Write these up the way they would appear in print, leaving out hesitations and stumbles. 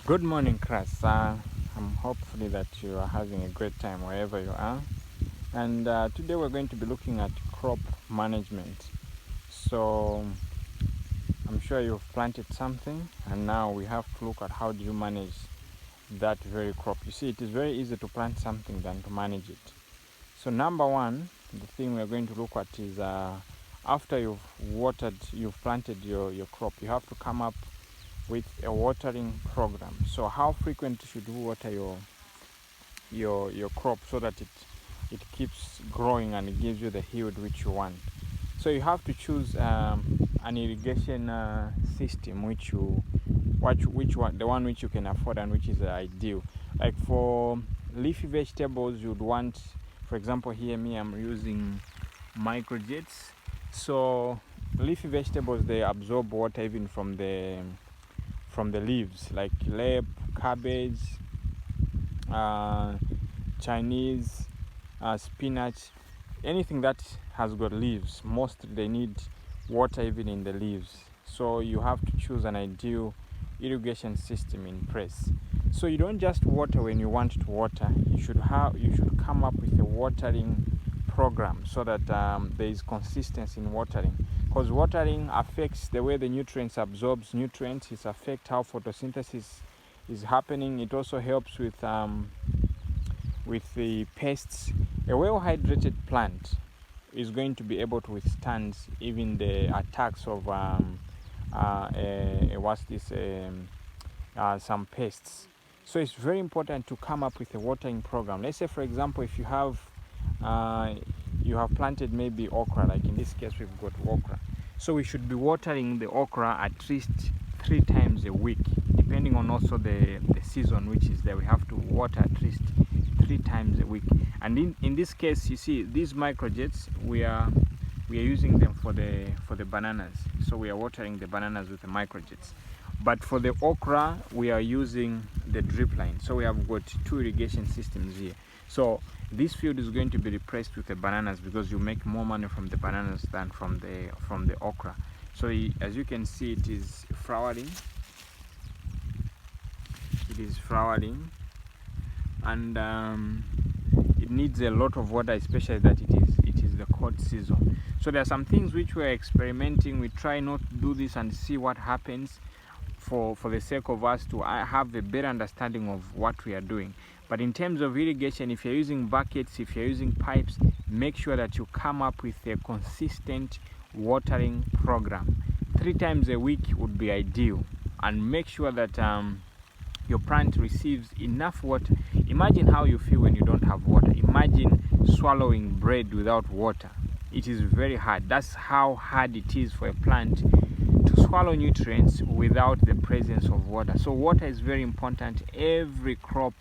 Good morning, class. I'm hopefully that you are having a great time wherever you are. And today we're going to be looking at crop management. So I'm sure you've planted something, and now we have to look at how do you manage that very crop. You see, it is very easy to plant something than to manage it. So number one, the thing we're going to look at is after you've planted your crop, you have to come up with a watering program. So how frequent should you water your crop so that it keeps growing and it gives you the yield which you want? So you have to choose an irrigation system which one, the one which you can afford and which is ideal. Like for leafy vegetables, you'd want, for example, here I'm using microjets. So leafy vegetables, they absorb water even from the leaves, like lep, cabbage, Chinese, spinach, anything that has got leaves. Mostly they need water even in the leaves. So you have to choose an ideal irrigation system in place. So you don't just water when you want to water. You should come up with a watering program so that there is consistency in watering, because watering affects the way the nutrients absorbs nutrients. It affects how photosynthesis is happening. It also helps with the pests. A well hydrated plant is going to be able to withstand even the attacks of some pests. So it's very important to come up with a watering program. Let's say, for example, if you have planted maybe okra, like in this case we've got okra. So we should be watering the okra at least 3 times a week, depending on also the season which is there. We have to water at least 3 times a week. And in this case, you see these microjets, we are using them for the bananas. So we are watering the bananas with the microjets. But for the okra, we are using the drip line. So we have got 2 irrigation systems here. So this field is going to be replaced with the bananas, because you make more money from the bananas than from the okra. So as you can see, it is flowering. And it needs a lot of water, especially that it is the cold season. So there are some things which we're experimenting. We try not to do this and see what happens, for the sake of us to have a better understanding of what we are doing. But in terms of irrigation, if you're using buckets, if you're using pipes, make sure that you come up with a consistent watering program. 3 times a week would be ideal, and make sure that your plant receives enough water. Imagine how you feel when you don't have water. Imagine swallowing bread without water. It is very hard. That's how hard it is for a plant to swallow nutrients without the presence of water. So water is very important. Every crop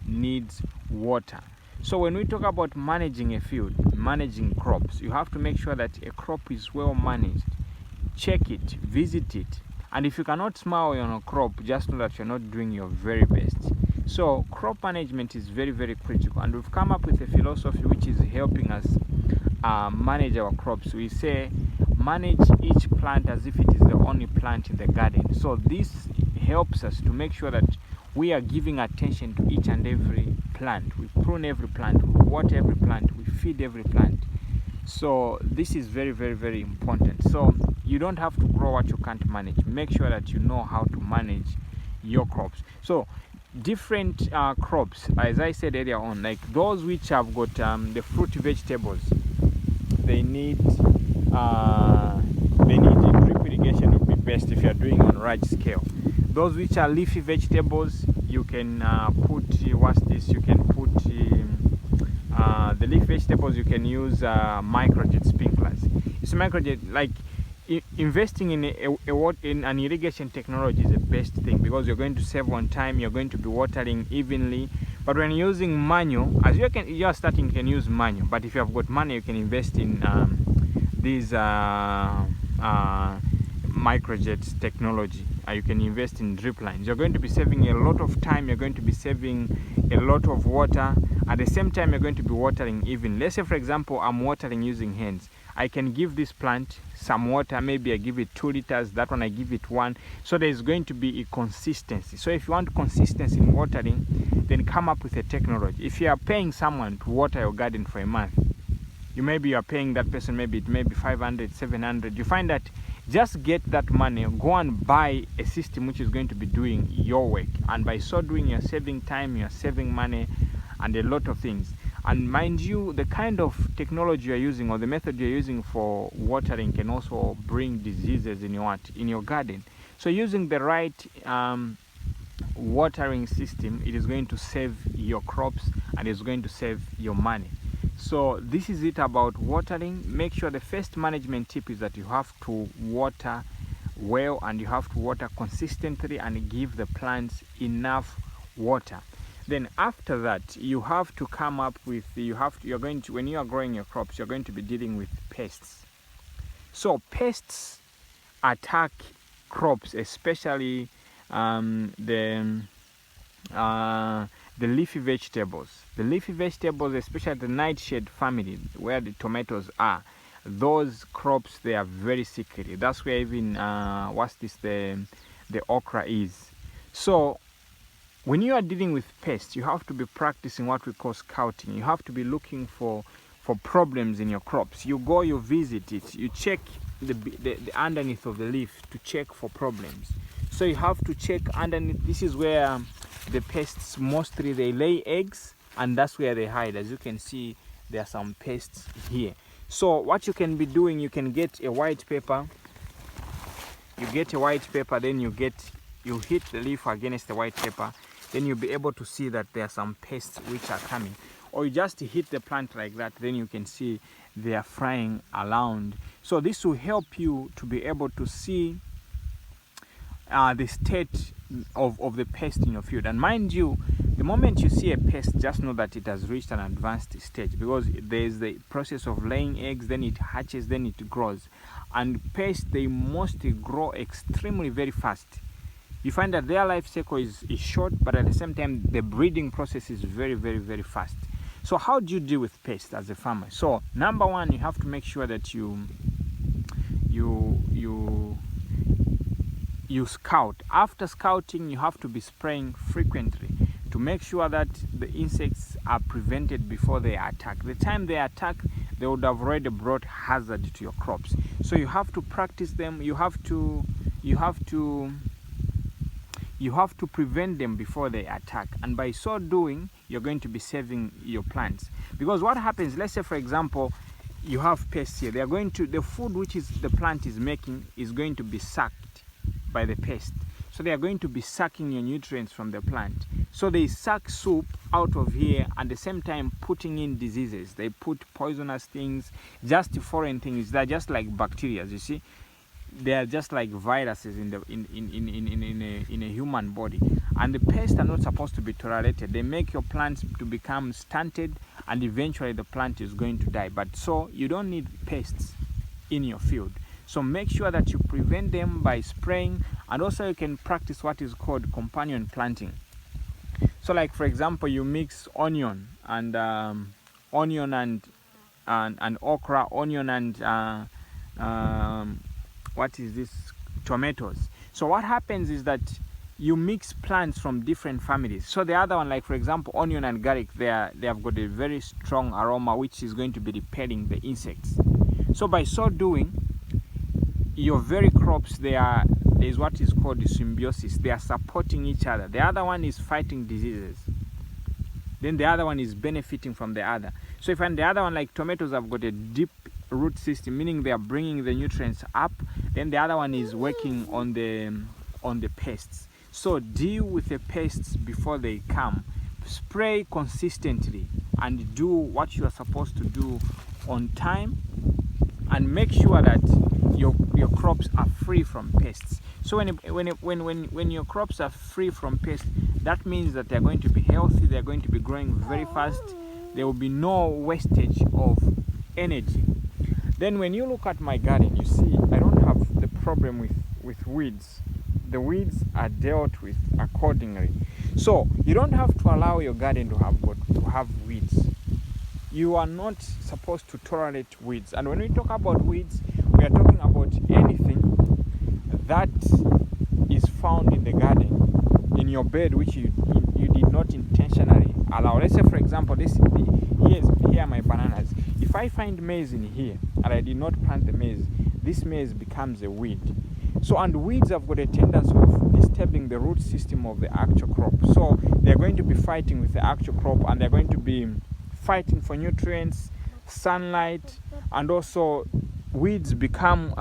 needs water. So when we talk about managing a field, managing crops, you have to make sure that a crop is well managed. Check it, visit it, and if you cannot smile on a crop, just know that you're not doing your very best. So crop management is very, very critical, and we've come up with a philosophy which is helping us manage our crops. We say manage each plant as if it is the only plant in the garden. So this helps us to make sure that we are giving attention to each and every plant. We prune every plant, we water every plant, we feed every plant. So this is very, very, very important. So you don't have to grow what you can't manage. Make sure that you know how to manage your crops. So different crops, as I said earlier on, like those which have got the fruit vegetables, they need drip irrigation would be best if you are doing on large scale. Those which are leafy vegetables, you can put the leaf vegetables, you can use microjet sprinklers. It's microjet, like investing in in an irrigation technology is the best thing, because you're going to save on time, you're going to be watering evenly. But when using manual, as you're starting, you can use manual. But if you have got money, you can invest in these microjet technology. You can invest in drip lines. You're going to be saving a lot of time, you're going to be saving a lot of water. At the same time, you're going to be watering even. Let's say, for example, I'm watering using hands. I can give this plant some water. Maybe I give it 2 liters, that one I give it 1. So there's going to be a consistency. So if you want consistency in watering, then come up with a technology. If you are paying someone to water your garden for a month, you are paying that person maybe 500, 700. You find that just get that money, go and buy a system which is going to be doing your work, and by so doing you're saving time, you're saving money, and a lot of things. And mind you, the kind of technology you're using or the method you're using for watering can also bring diseases in your garden. So using the right watering system, it is going to save your crops and it's going to save your money. So this is it about watering. Make sure the first management tip is that you have to water well, and you have to water consistently and give the plants enough water. Then after that, you have to come up with, when you are growing your crops, you're going to be dealing with pests. So pests attack crops, especially the leafy vegetables. The leafy vegetables, especially the nightshade family, where the tomatoes are, those crops, they are very sickly. That's where even the okra is. So when you are dealing with pests, you have to be practicing what we call scouting. You have to be looking for problems in your crops. You go, you visit it, you check the underneath of the leaf to check for problems. So you have to check underneath. This is where the pests mostly they lay eggs, and that's where they hide. As you can see, there are some pests here. So what you can be doing, you can get a white paper. You get a white paper, then you hit the leaf against the white paper. Then you'll be able to see that there are some pests which are coming. Or you just hit the plant like that, then you can see they are flying around. So this will help you to be able to see the state of the pest in your field. And mind you, the moment you see a pest, just know that it has reached an advanced stage, because there is the process of laying eggs, then it hatches, then it grows. And pests, they mostly grow extremely very fast. You find that their life cycle is short, but at the same time the breeding process is very, very, very fast. So how do you deal with pests as a farmer? So number one, you have to make sure that you scout. After scouting, you have to be spraying frequently to make sure that the insects are prevented before they attack. The time they attack, they would have already brought hazard to your crops. So you have to practice them. You have to prevent them before they attack, and by so doing, you're going to be saving your plants. Because what happens, let's say for example, you have pests here. The food which the plant is making is going to be sucked by the pest. So they are going to be sucking your nutrients from the plant. So they suck soup out of here, and at the same time putting in diseases. They put poisonous things, just foreign things. They're just like bacteria, you see. They are just like viruses in a human body, and the pests are not supposed to be tolerated. They make your plants to become stunted, and eventually the plant is going to die. But so you don't need pests in your field. So make sure that you prevent them by spraying, and also you can practice what is called companion planting. So like for example, you mix onion and okra, onion and tomatoes. So what happens is that you mix plants from different families. So the other one, like for example, onion and garlic, they have got a very strong aroma which is going to be repelling the insects. So by so doing, your very crops, there is what is called the symbiosis. They are supporting each other. The other one is fighting diseases, then the other one is benefiting from the other. So if the other one, like tomatoes, have got a deep root system, meaning they are bringing the nutrients up, then the other one is working on the pests. So deal with the pests before they come. Spray consistently and do what you are supposed to do on time, and make sure that your crops are free from pests. So when your crops are free from pests, that means that they're going to be healthy, they're going to be growing very fast, there will be no wastage of energy. Then when you look at my garden, you see I don't have the problem with weeds. The weeds are dealt with accordingly. So you don't have to allow your garden to have weeds. you are not supposed to tolerate weeds. And when we talk about weeds, we are talking about anything that is found in the garden, in your bed, which you did not intentionally allow. Let's say, for example, here are my bananas. If I find maize in here and I did not plant the maize, this maize becomes a weed. So, and weeds have got a tendency of disturbing the root system of the actual crop. So they're going to be fighting with the actual crop, and they're going to be fighting for nutrients, sunlight, and also weeds become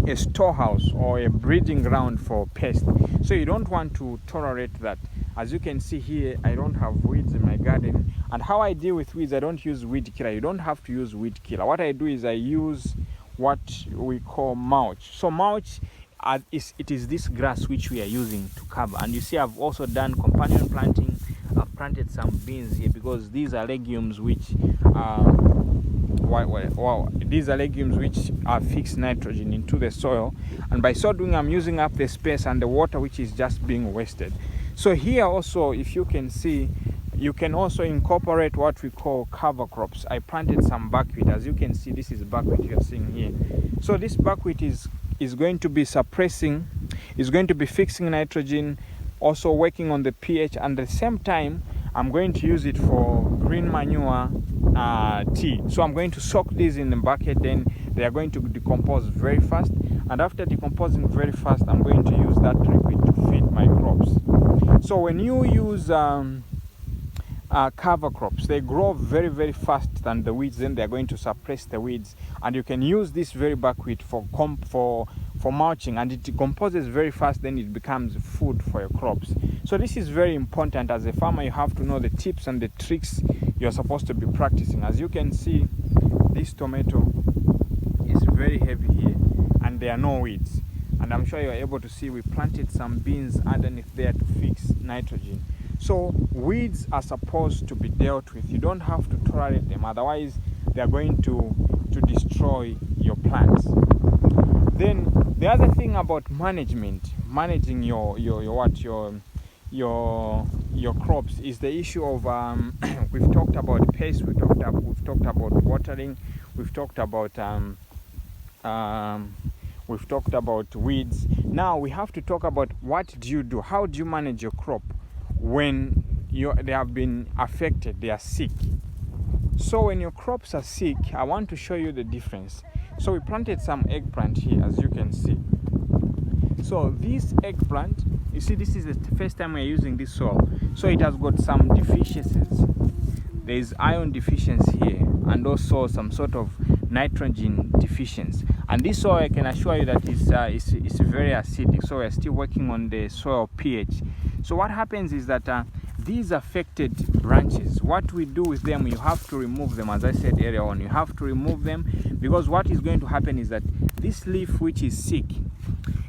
a storehouse or a breeding ground for pests. So you don't want to tolerate that. As you can see here, I don't have weeds in my garden. And how I deal with weeds, I don't use weed killer. You don't have to use weed killer. What I do is I use what we call mulch. So mulch it is this grass which we are using to cover. And you see, I've also done companion planting. I've planted some beans here because these are legumes which these are legumes which are fixed nitrogen into the soil, and by so doing I'm using up the space and the water which is just being wasted. So here also, if you can see, you can also incorporate what we call cover crops. I planted some buckwheat. As you can see, this is buckwheat you're seeing here. So this buckwheat is going to be suppressing, is going to be fixing nitrogen, also working on the pH, and at the same time I'm going to use it for green manure tea. So I'm going to soak these in the bucket, then they are going to decompose very fast, and after decomposing very fast, I'm going to use that liquid to feed my crops. So when you use cover crops, they grow very, very fast than the weeds, then they're going to suppress the weeds, and you can use this very buckwheat for mulching, and it decomposes very fast, then it becomes food for your crops. So this is very important. As a farmer, you have to know the tips and the tricks you're supposed to be practicing. As you can see, this tomato is very heavy here, and there are no weeds, and I'm sure you're able to see we planted some beans underneath there to fix nitrogen. So weeds are supposed to be dealt with. You don't have to tolerate them, otherwise they are going to destroy your plants. Then the other thing about managing your crops is the issue of we've talked about pests, we've talked about watering, we've talked about weeds. Now we have to talk about what do you do? How do you manage your crop when they have been affected, they are sick? So when your crops are sick, I want to show you the difference. So we planted some eggplant here, as you can see. So this eggplant, you see, this is the first time we're using this soil. So it has got some deficiencies. There is iron deficiency here, and also some sort of nitrogen deficiency. And this soil, I can assure you that it's very acidic. So we're still working on the soil pH. So what happens is that these affected branches, what we do with them, you have to remove them. As I said earlier on, you have to remove them, because what is going to happen is that this leaf which is sick,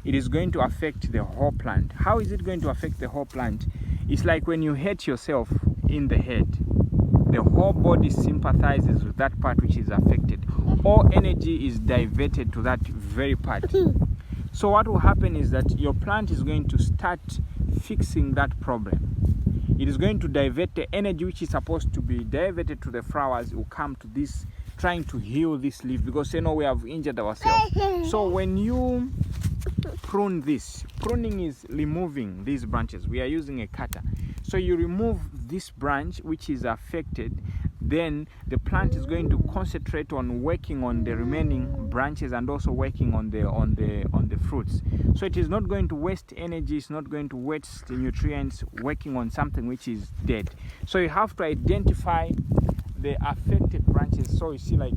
it is going to affect the whole plant. How is it going to affect the whole plant? It's like when you hit yourself in the head, the whole body sympathizes with that part which is affected. All energy is diverted to that very part. So what will happen is that your plant is going to start fixing that problem. It is going to divert the energy which is supposed to be diverted to the flowers, will come to this, trying to heal this leaf, because we have injured ourselves. So when you prune this, pruning is removing these branches. We are using a cutter. So you remove this branch which is affected, then the plant is going to concentrate on working on the remaining branches and also working on the fruits. So it is not going to waste energy, it's not going to waste nutrients working on something which is dead. So you have to identify the affected branches. So you see, like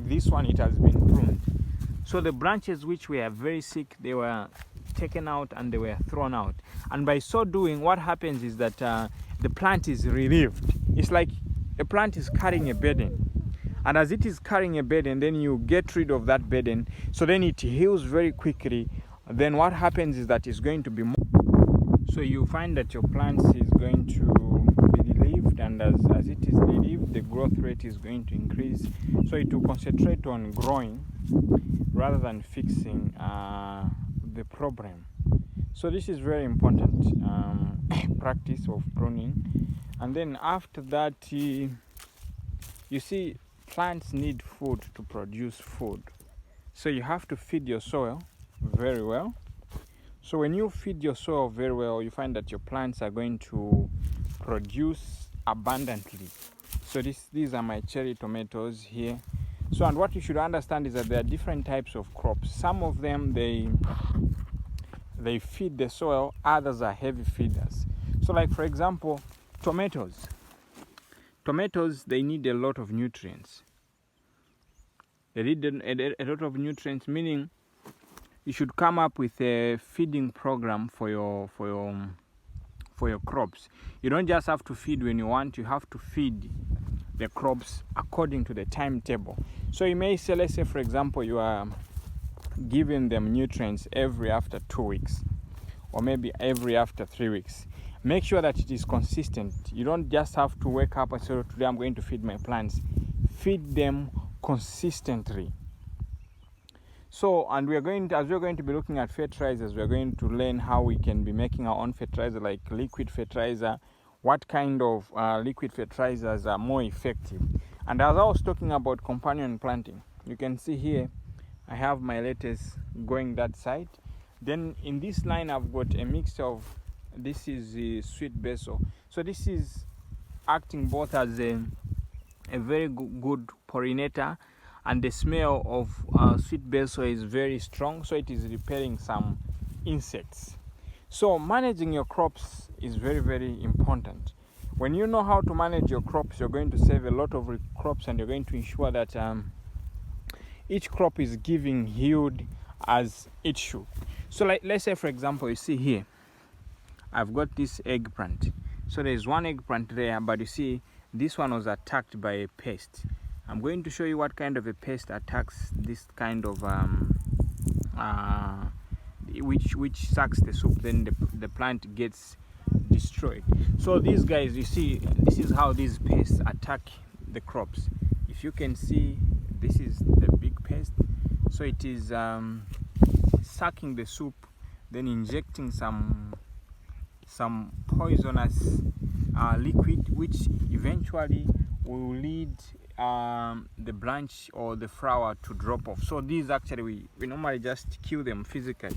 this one, it has been pruned. So the branches which were very sick, they were taken out and they were thrown out. And by so doing, what happens is that the plant is relieved. It's like a plant is carrying a burden, and as it is carrying a burden, then you get rid of that burden, so then it heals very quickly. Then what happens is that it's going to be more, so you find that your plant is going to be relieved, and as it is relieved, the growth rate is going to increase. So it will concentrate on growing rather than fixing the problem. So this is very important practice of pruning. And then after that, you see, plants need food to produce food. So you have to feed your soil very well. So when you feed your soil very well, you find that your plants are going to produce abundantly. So these are my cherry tomatoes here. So, and what you should understand is that there are different types of crops. Some of them, they feed the soil, others are heavy feeders. So like for example, tomatoes, they need a lot of nutrients. They need a lot of nutrients, meaning you should come up with a feeding program for your crops. You don't just have to feed when you want, you have to feed the crops according to the timetable. So you may say, let's say for example, you are giving them nutrients every after 2 weeks, or maybe every after 3 weeks. Make sure that it is consistent. You don't just have to wake up and say, today I'm going to feed my plants. Feed them consistently. So, and as we're going to be looking at fertilizers, we're going to learn how we can be making our own fertilizer, like liquid fertilizer, what kind of liquid fertilizers are more effective. And as I was talking about companion planting, you can see here, I have my lettuce going that side. Then in this line, I've got a mix of, this is the sweet basil. So this is acting both as a very good pollinator, and the smell of sweet basil is very strong, so it is repelling some insects. So managing your crops is very, very important. When you know how to manage your crops, you're going to save a lot of crops, and you're going to ensure that each crop is giving yield as it should. So like, let's say for example, you see here, I've got this eggplant. So there's one eggplant there, but you see this one was attacked by a pest. I'm going to show you what kind of a pest attacks this kind of which sucks the soup, then the plant gets destroyed. So these guys, you see, this is how these pests attack the crops. If you can see, this is the big pest. So it is sucking the soup, then injecting some poisonous liquid, which eventually will lead the branch or the flower to drop off. So these actually, we normally just kill them physically,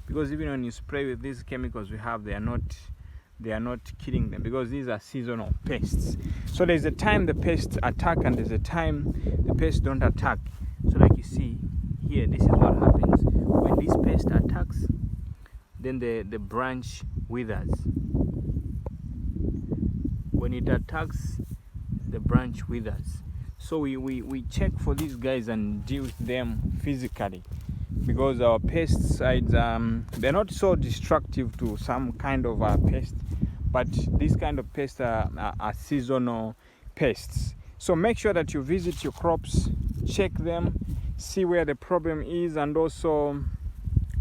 because even when you spray with these chemicals we have, they are not killing them, because these are seasonal pests. So there's a time the pests attack, and there's a time the pests don't attack. So like you see here, this is what happens when this pest attacks, then the branch withers. When it attacks, the branch withers. So we check for these guys and deal with them physically, because our pesticides, they're not so destructive to some kind of pest, but these kind of pests are seasonal pests. So make sure that you visit your crops, check them, see where the problem is, and also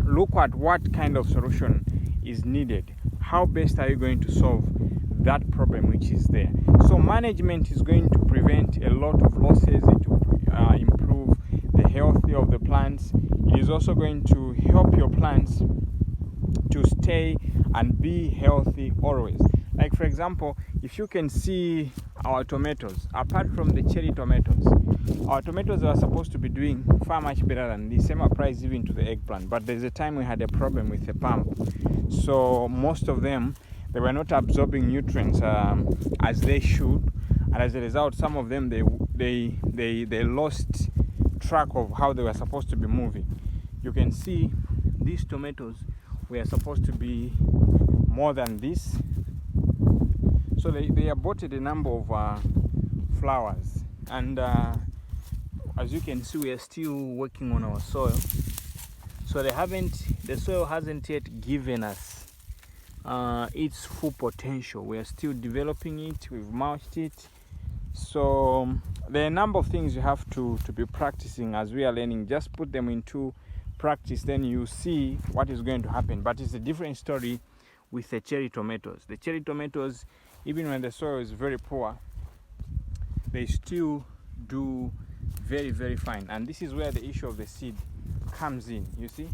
look at what kind of solution is needed. How best are you going to solve that problem which is there? So management is going to prevent a lot of losses. It will improve the health of the plants. It is also going to help your plants to stay and be healthy always. Like for example, if you can see our tomatoes, apart from the cherry tomatoes, our tomatoes are supposed to be doing far much better than this, same applies even to the eggplant. But there's a time we had a problem with the pump, so most of them, they were not absorbing nutrients as they should, and as a result, some of them they lost track of how they were supposed to be moving. You can see these tomatoes were supposed to be more than this, so they aborted a number of flowers. And as you can see, we are still working on our soil. So the soil hasn't yet given us its full potential. We are still developing it. We've mulched it. So there are a number of things you have to be practicing as we are learning. Just put them into practice, then you see what is going to happen. But it's a different story with the cherry tomatoes. The cherry tomatoes, even when the soil is very poor, they still do very, very fine. And this is where the issue of the seed comes in. You see,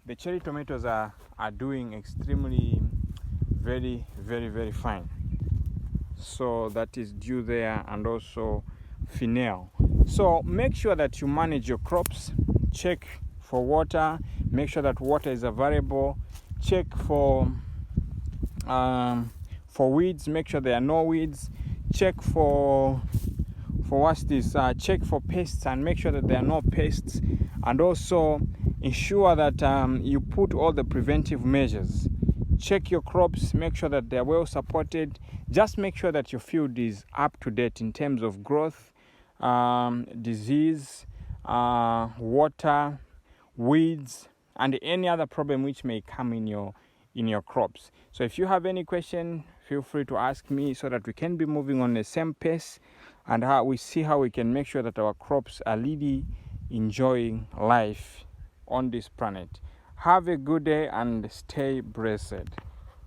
the cherry tomatoes are doing extremely very, very, very fine. so that is due there, and also fennel. So make sure that you manage your crops. Check for water, make sure that water is available. Check for weeds, make sure there are no weeds. Check for what's this, check for pests and make sure that there are no pests, and also ensure that you put all the preventive measures. Check your crops, make sure that they're well supported. Just make sure that your field is up to date in terms of growth, disease, water, weeds, and any other problem which may come in your crops. So if you have any question, feel free to ask me, so that we can be moving on the same pace, and how we see how we can make sure that our crops are really enjoying life on this planet. Have a good day and stay blessed.